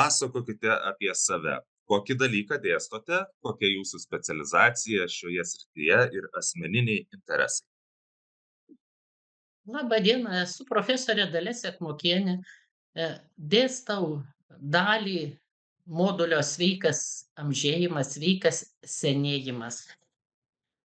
Papasakokite apie save. Kokį dalyką dėstote, kokia jūsų specializacija šioje srityje ir asmeniniai interesai. Labą dieną, esu profesorė Dalia Sekmokienė. Dėstau dalį modulio sveikas amžėjimas, sveikas senėjimas.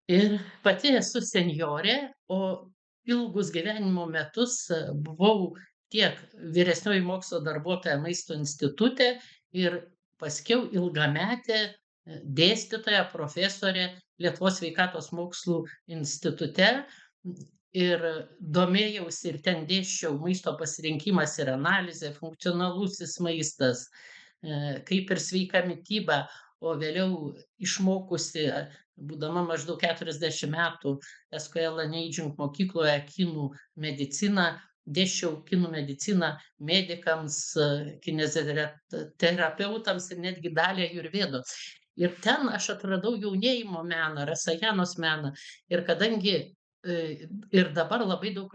Ir pati esu senjorė, o ilgus gyvenimo metus buvau tiek vyresnioji mokslo darbuotoja Maisto institute ir paskiau ilgametė dėstytoja, profesorė Lietuvos sveikatos mokslų institute. Ir domėjausi ir ten dėsčiau maisto pasirinkimas ir analizė, funkcionalusis maistas, kaip ir sveika mityba, o vėliau išmokusi, būdama maždaug 40 metų SQL Aging mokykloje kinų mediciną, dėsčiau kinų mediciną medikams, kineziterapeutams ir netgi dalį ajurvedos. Ir ten aš atradau jaunėjimo meną, rasajanos meną. Ir kadangi ir dabar labai daug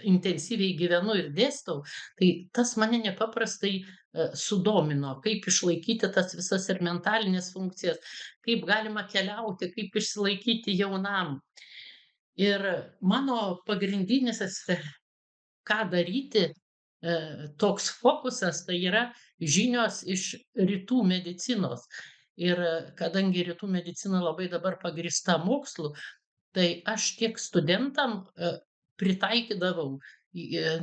intensyviai gyvenu ir dėstau, tai tas mane nepaprastai sudomino, kaip išlaikyti tas visas ir mentalines funkcijas, kaip galima keliauti, kaip išsilaikyti jaunam. Ir mano pagrindinis ką daryti, toks fokusas tai yra žinios iš rytų medicinos. Ir kadangi rytų medicina labai dabar pagrįsta mokslu, tai aš tiek studentam pritaikydavau,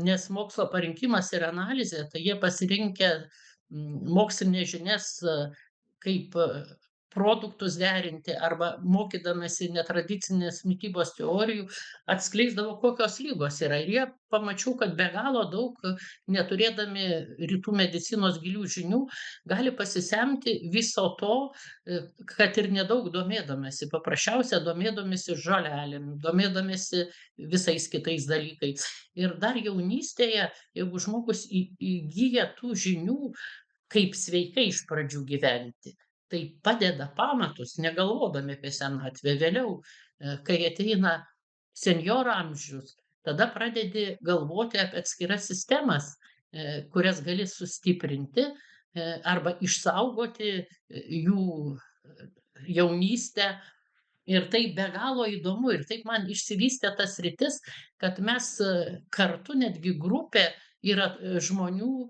nes mokslo parinkimas ir analizė, tai jie pasirinkę mokslines žinias, kaip produktus derinti arba mokydamiesi netradicinės mitybos teorijų, atskleisdavo, kokios ligos yra. Ir jie pamačiau, kad be galo daug, neturėdami rytų medicinos gilių žinių, gali pasisemti viso to, kad ir nedaug domėdamiesi, paprasčiausia domėdamiesi žolelėm, domėdamiesi visais kitais dalykais. Ir dar jaunystėje, jeigu žmogus įgyja tų žinių, kaip sveikai iš pradžių gyventi, tai padeda pamatus, negalvodami apie senatvę. Vėliau, kai ateina senjoro amžius, tada pradedi galvoti apie atskiras sistemas, kurias gali sustiprinti, arba išsaugoti jų jaunystę. Ir tai be galo įdomu ir taip man išsivystė ta sritis, kad mes kartu, netgi grupė yra žmonių,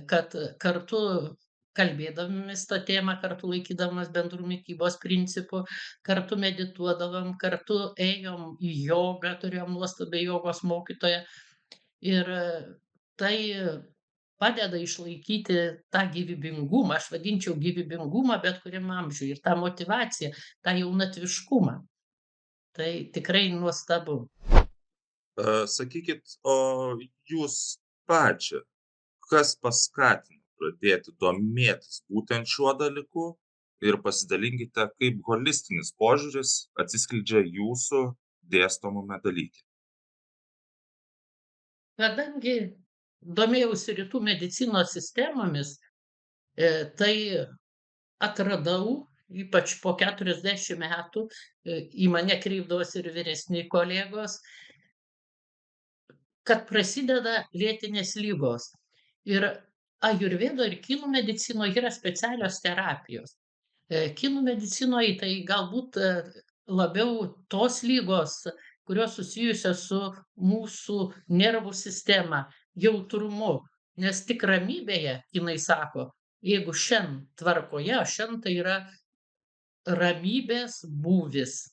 kad kartu kalbėdavomės tą temą, kartu laikydamas bendrų mitybos principų, kartu medituodavom, kartu ėjom į jogą, turėjom nuostabią jogos mokytoją. Ir tai padeda išlaikyti tą gyvybingumą, aš vadinčiau gyvybingumą bet kuriam amžiui, ir tą motyvaciją, tą jaunatviškumą. Tai tikrai nuostabu. Sakykit, o jūs pačią, kas paskatino pradėti domėtis būtent šiuo dalyku ir pasidalinkite, kaip holistinis požiūris atsiskleidžia jūsų dėstomame dalyke. Kadangi domėjausi rytų medicinos sistemomis, tai atradau, ypač po 40 metų, į mane kreipdavosi ir vyresni kolegos, kad prasideda lėtinės ligos. Ir ajurvedo ir kinų medicinoje yra specialios terapijos. Kinų medicinoje tai galbūt labiau tos ligos, kurios susijusios su mūsų nervų sistema, jautrumu. Nes tik ramybėje, kinai sako, jeigu šiandien tvarkoje, o šiandien tai yra ramybės būvis,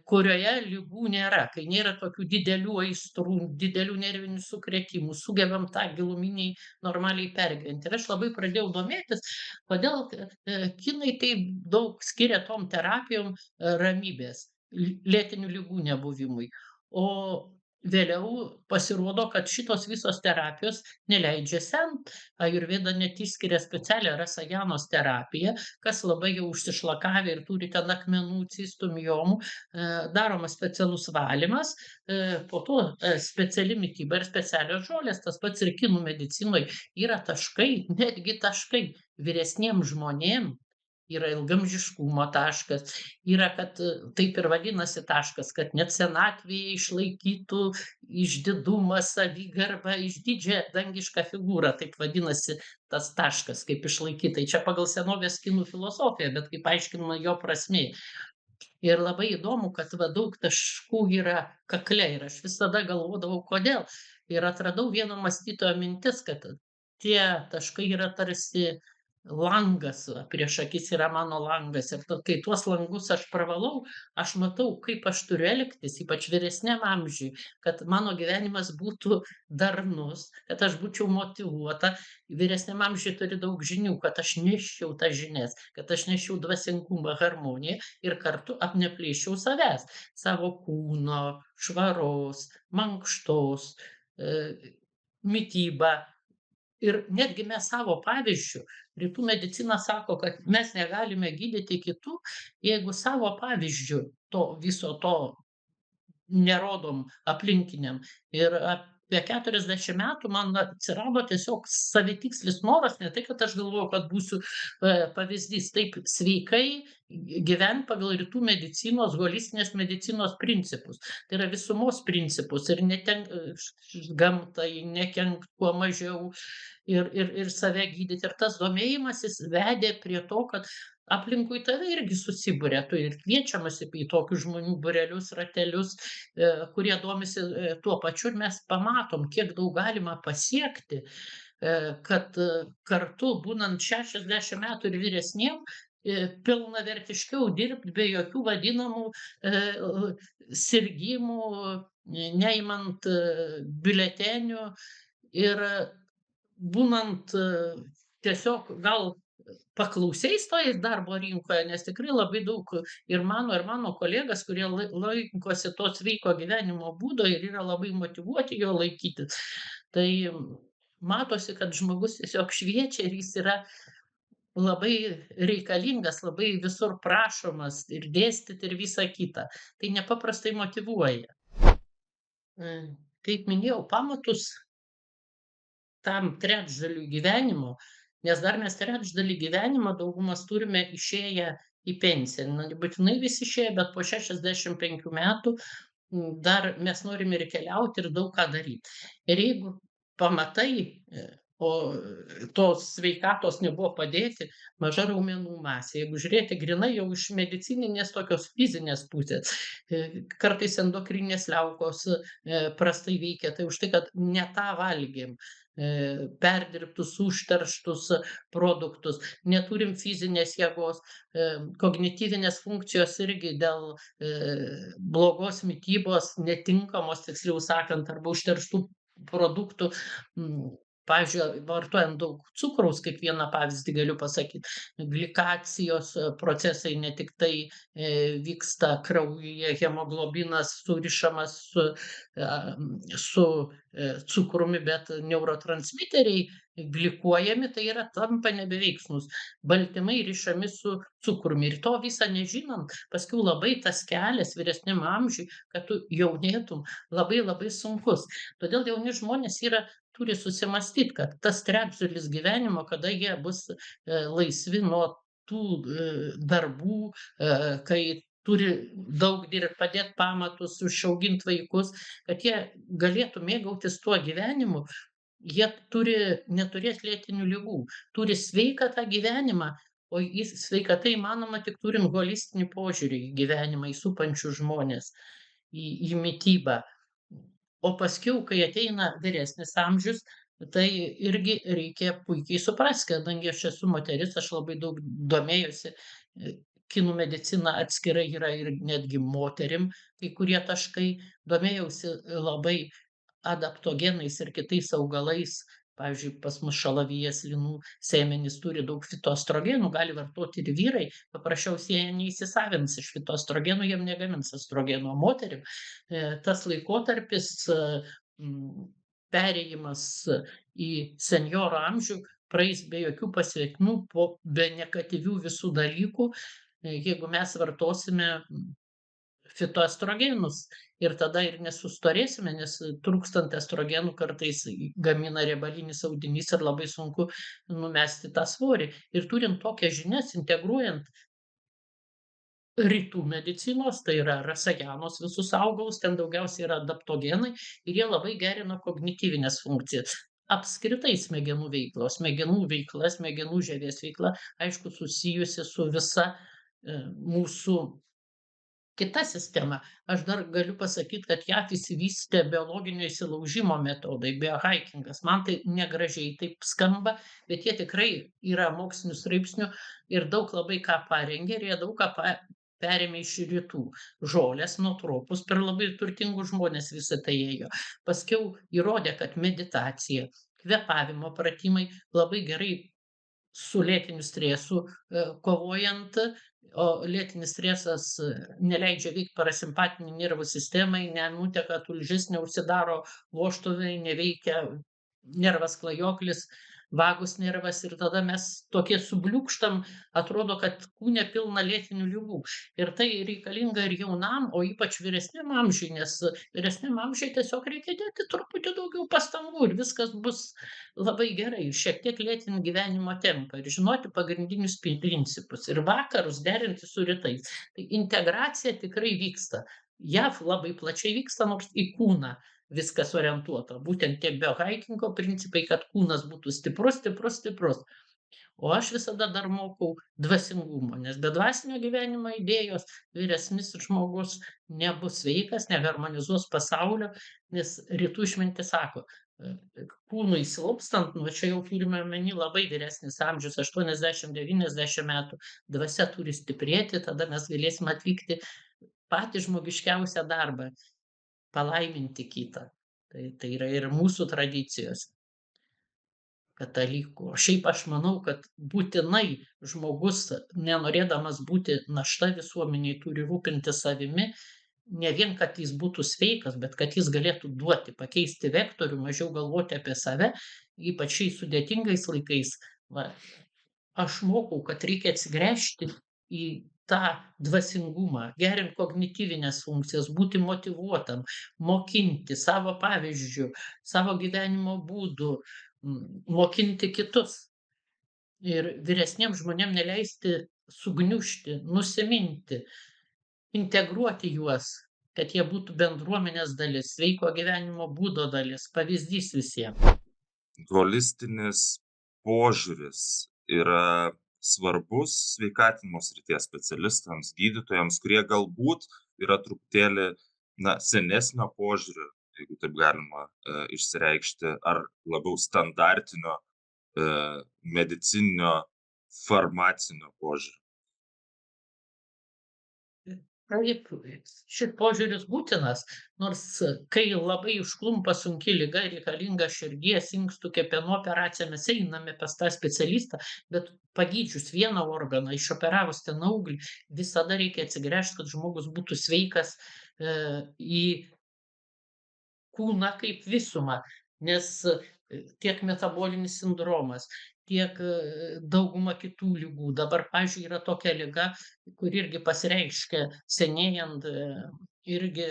kurioje ligų nėra, kai nėra tokių didelių aistrų, didelių nervinių sukrėtimų, sugebam tą giluminiai normaliai pergyventi. Ir aš labai pradėjau domėtis, kodėl kinai taip daug skiria tom terapijom ramybės, lėtinių ligų nebuvimui. O vėliau pasirodo, kad šitos visos terapijos neleidžia sent. Ajurveda net išskiria specialią rasajanos terapiją, kas labai jau užsišlakavę ir turi ten akmenų, cistų, miomų, daromas specialus valymas, po to speciali mityba ir specialios žolės. Tas pats ir kinų medicinoj yra taškai, netgi taškai vyresniem žmonėm, yra ilgaamžiškumo taškas, yra, kad taip ir vadinasi taškas, kad net senatvėje išlaikytų išdidumą, savigarbą, išdidžią dangišką figūrą, taip vadinasi tas taškas, kaip išlaikyt. Tai čia pagal senovės kinų filosofiją, bet kaip aiškinama jo prasmė. Ir labai įdomu, kad va daug taškų yra kakle ir aš visada galvodavau, kodėl. Ir atradau vieno mąstytojo mintis, kad tie taškai yra tarsi langas, va, prieš akis yra mano langas. Ir kai tuos langus aš pravalau, aš matau, kaip aš turiu elgtis, ypač vyresniam amžiui, kad mano gyvenimas būtų darnus, kad aš būčiau motyvuota. Vyresniam amžiui turi daug žinių, kad aš neščiau tas žinias, kad aš neščiau dvasingumą, harmoniją ir kartu neapleisčiau savęs, savo kūno, švaros, mankštos, mitybą. Ir netgi mes savo pavyzdžiu, rytų medicina sako, kad mes negalime gydyti kitų, jeigu savo pavyzdžiu to viso to nerodom aplinkiniam. Ir apie 40 metų man atsirado tiesiog savitikslis noras, ne tai, kad aš galvojau, kad būsiu pavyzdys, taip sveikai gyvent pagal rytų medicinos, holistinės medicinos principus. Tai yra visumos principus ir gamtai, nekenkt kuo mažiau ir save gydyti. Ir tas domėjimasis vedė prie to, kad aplinkui tave irgi susiburia, tu ir kviečiamas į tokius žmonių būrelius, ratelius, kurie domisi tuo pačiu ir mes pamatom, kiek daug galima pasiekti, kad kartu būnant 60 metų ir vyresniem, pilnavertiškiau dirbt be jokių vadinamų sirgimų, neimant biuletenių ir būnant tiesiog gal paklausiais toj darbo rinkoje, nes tikrai labai daug ir mano kolegas, kurie laikosi to sveiko gyvenimo būdo ir yra labai motyvuoti jo laikytis. Tai matosi, kad žmogus tiesiog šviečia ir jis yra labai reikalingas, labai visur prašomas ir dėstyti ir visa kita. Tai nepaprastai motyvuoja. Kaip minėjau, pamatus tam trečdaliui gyvenimo, nes dar mes trečdalį gyvenimo daugumas turime išėję į pensiją. Na, nebūtinai visi išėję, bet po 65 metų dar mes norim ir keliauti ir daug ką daryti. Ir jeigu pamatai, o tos sveikatos nebuvo padėti, maža raumenų masė. Jeigu žiūrėti grynai jau iš medicininės tokios fizinės pusės, kartais endokrininės liaukos prastai veikia, tai už tai, kad ne tą valgėm, perdirbtus, užterštus produktus, neturim fizinės jėgos, kognityvinės funkcijos irgi dėl blogos mitybos, netinkamos, tiksliau sakant, arba užterštų produktų. Pavyzdžiui, vartojant daug cukraus, kaip vieną pavyzdį galiu pasakyt, glikacijos procesai ne tiktai vyksta kraujyje, hemoglobinas surišamas su cukrumi, bet neurotransmiteriai glikuojami, tai yra tampa nebeveiksnūs. Baltymai rišami su cukrumi. Ir to visą nežinant, paskui labai tas kelias vyresniam amžiui, kad tu jaunėtum, labai labai sunkus. Todėl jauni žmonės turi susimąstyt, kad tas trečdalis gyvenimo, kada jie bus laisvi nuo tų darbų, kai turi daug dirbt, padėt pamatus, užaugint vaikus, kad jie galėtų mėgautis tuo gyvenimu, jie turi neturėt lėtinių ligų, turi sveiką tą gyvenimą, o sveikata įmanoma tik turint holistinį požiūrį į gyvenimą, į supančius žmones, į mitybą. O paskiau, kai ateina vyresnis amžius, tai irgi reikia puikiai suprast, kadangi aš esu moteris, aš labai daug domėjusi, kinų medicina atskirai yra ir netgi moterim kai kurie taškai, domėjausi labai adaptogenais ir kitais augalais. Pavyzdžiui, pas mus šalavijas, linų sėmenys turi daug fitoestrogenų, gali vartoti ir vyrai, paprasčiausiai jie neįsisavins iš fitoestrogenų, jiem negamins estrogenų, o moterim tas laikotarpis, perėjimas į senjoro amžių praeis be jokių pasekmių, be negatyvių visų dalykų, jeigu mes vartosime fitoestrogenus ir tada ir nesustorėsime, nes trūkstant estrogenų kartais gamina riebalinis audinys ir labai sunku numesti tą svorį. Ir turint tokias žinias, integruojant rytų medicinos, tai yra rasajanos visus augalus, ten daugiausiai yra adaptogenai ir jie labai gerina kognityvines funkcijas. Apskritai smegenų veikla, smegenų žievės veikla, aišku, susijusi su visa mūsų kita sistema. Aš dar galiu pasakyt, kad JAV išsivystė biologinio įsilaužimo metodai, biohaikingas. Man tai negražiai taip skamba, bet jie tikrai yra mokslinių straipsnių ir daug labai ką parengė ir jie daug ką perėmė iš rytų. Žolės, nuotropus, per labai turtingus žmonės visą tai ėjo. Paskiau įrodė, kad meditacija, kvėpavimo pratimai labai gerai su lėtiniu stresu kovojant, o lėtinis stresas neleidžia veikt parasimpatinei nervų sistemai, nenuteka tulžis, neužsidaro vožtuvai, neveikia nervas klajoklis, vagus nervas ir tada mes tokie subliūkštam, atrodo, kad kūne pilna lėtinių ligų. Ir tai reikalinga ir jaunam, o ypač vyresniam amžiui, nes vyresniam amžiui tiesiog reikia dėti truputį daugiau pastangų ir viskas bus labai gerai. Ir šiek tiek lėtinti gyvenimo tempą ir žinoti pagrindinius principus ir vakarus derinti su rytais. Tai integracija tikrai vyksta. JAV labai plačiai vyksta, nors į kūną viskas orientuota. Būtent tie biohaikingo principai, kad kūnas būtų stiprus, stiprus, stiprus. O aš visada dar mokau dvasingumo, nes be dvasinio gyvenimo idėjos vyresnis žmogus nebus sveikas, neharmonizuos pasaulio, nes rytų išmintis sako, kūnui silpstant, nu čia jau turime omeny labai vyresnis amžius, 80-90 metų, dvasia turi stiprėti, tada mes galėsim atlikti patį žmogiškiausią darbą palaiminti kitą. Tai yra ir mūsų tradicijos katalikų. O šiaip aš manau, kad būtinai žmogus, nenorėdamas būti našta visuomeniai, turi rūpintis savimi, ne vien, kad jis būtų sveikas, bet kad jis galėtų duoti, pakeisti vektorių, mažiau galvoti apie save, ypač šiais sudėtingais laikais. Va, aš mokau, kad reikia atsigręžti į tą dvasingumą, gerint kognityvines funkcijas, būti motyvuotam, mokinti savo pavyzdžių, savo gyvenimo būdų, mokinti kitus. Ir vyresniems žmonėms neleisti sugniužti, nusiminti, integruoti juos, kad jie būtų bendruomenės dalis, sveiko gyvenimo būdo dalis, pavyzdys visiems. Holistinis požiūris yra svarbus sveikatinimo srities specialistams, gydytojams, kurie galbūt yra truputėlį senesnio požiūrio, jeigu taip galima išsireikšti, ar labiau standartinio medicininio farmacinio požiūrio. Taip, šis požiūris būtinas, nors kai labai užklumpa sunki liga, reikalinga širdies, inkstų, kepenų operacija, mes einame pas tą specialistą, bet pagydžius vieną organą, išoperavus ten auglį, visada reikia atsigręžti, kad žmogus būtų sveikas į kūną kaip visumą, nes tiek metabolinis sindromas, tiek dauguma kitų ligų. Dabar, pavyzdžiui, yra tokia liga, kuri irgi pasireiškia senėjant, irgi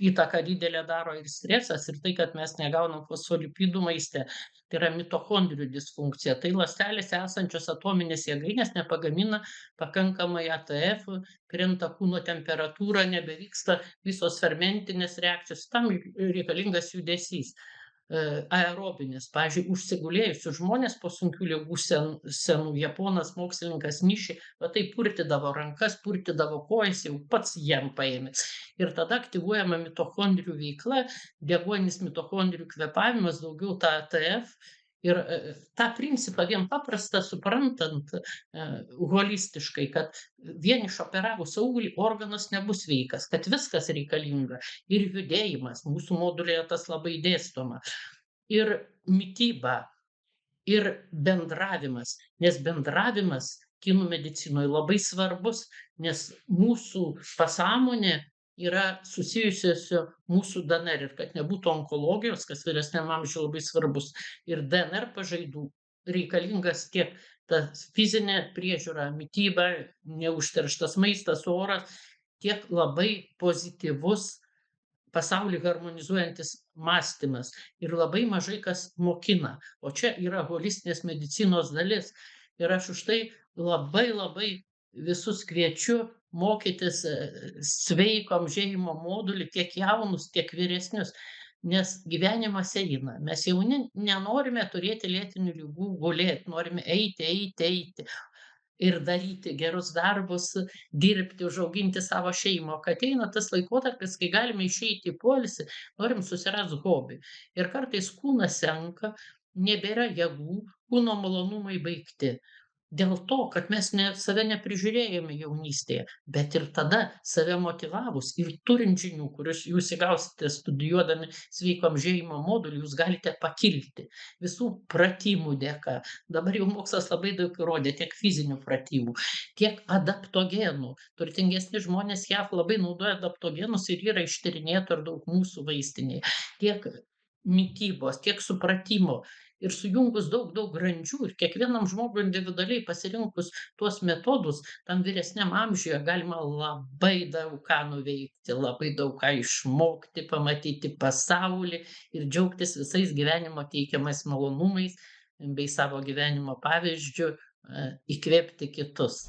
įtaką didelę daro ir stresas, ir tai, kad mes negaunam fosfolipidų maiste. Tai yra mitochondrijų disfunkcija. Tai ląstelėse esančios atominės jėgainės nepagamina pakankamai ATF, krenta kūno temperatūra, nebevyksta visos fermentinės reakcijos, tam reikalingas judesys. Aerobinis, pavyzdžiui, užsigulėjusius žmonės po sunkių ligų senų, japonas mokslininkas Niši, va tai purtydavo rankas, purtydavo kojas, jau pats jam paėmė. Ir tada aktyvuojama mitochondrijų veikla, deguoninis mitochondrijų kvėpavimas, daugiau tą ATF. Ir tą principą vien paprastą suprantant holistiškai, kad vien išoperavus auglį organas nebus sveikas, kad viskas reikalinga. Ir judėjimas, mūsų modulyje tas labai dėstoma. Ir mityba, ir bendravimas, nes bendravimas kinų medicinoje labai svarbus, nes mūsų pasąmonė yra susijusi su mūsų DNR ir kad nebūtų onkologijos, kas vyresniam amžiui labai svarbus, ir DNR pažaidų reikalingas tiek ta fizinė priežiūra, mityba, neužterštas maistas, oras, tiek labai pozityvus pasaulį harmonizuojantis mąstymas ir labai mažai kas mokina. O čia yra holistinės medicinos dalis. Ir aš už tai labai labai visus kviečiu mokytis sveiko amžėjimo modulį, tiek jaunus, tiek vyresnius. Nes gyvenimas eina. Mes jauni nenorime turėti lėtinių ligų, gulėti, norime eiti, eiti, eiti ir daryti gerus darbus, dirbti, užauginti savo šeimą. O kai ateina tas laikotarpis, kai galime išeiti į poilsį, norim susirast hobį. Ir kartais kūnas senka, nebėra jėgų, kūno malonumai baigti. Dėl to, kad mes save neprižiūrėjome jaunystėje, bet ir tada save motyvavus ir turint žinių, kurias jūs įgausite studijuodami sveiko amžėjimo modulį, jūs galite pakilti visų pratimų dėka. Dabar jau mokslas labai daug įrodė, tiek fizinių pratimų, tiek adaptogenų. Turtingesni žmonės JAV labai naudoja adaptogenus ir yra ištyrinėta ir daug mūsų vaistinėje. Tiek mitybos, tiek supratimo. Ir sujungus daug grandžių ir kiekvienam žmogui individualiai pasirinkus tuos metodus, tam vyresniam amžiuje galima labai daug ką nuveikti, labai daug ką išmokti, pamatyti pasaulį ir džiaugtis visais gyvenimo teikiamais malonumais bei savo gyvenimo pavyzdžiu įkvėpti kitus.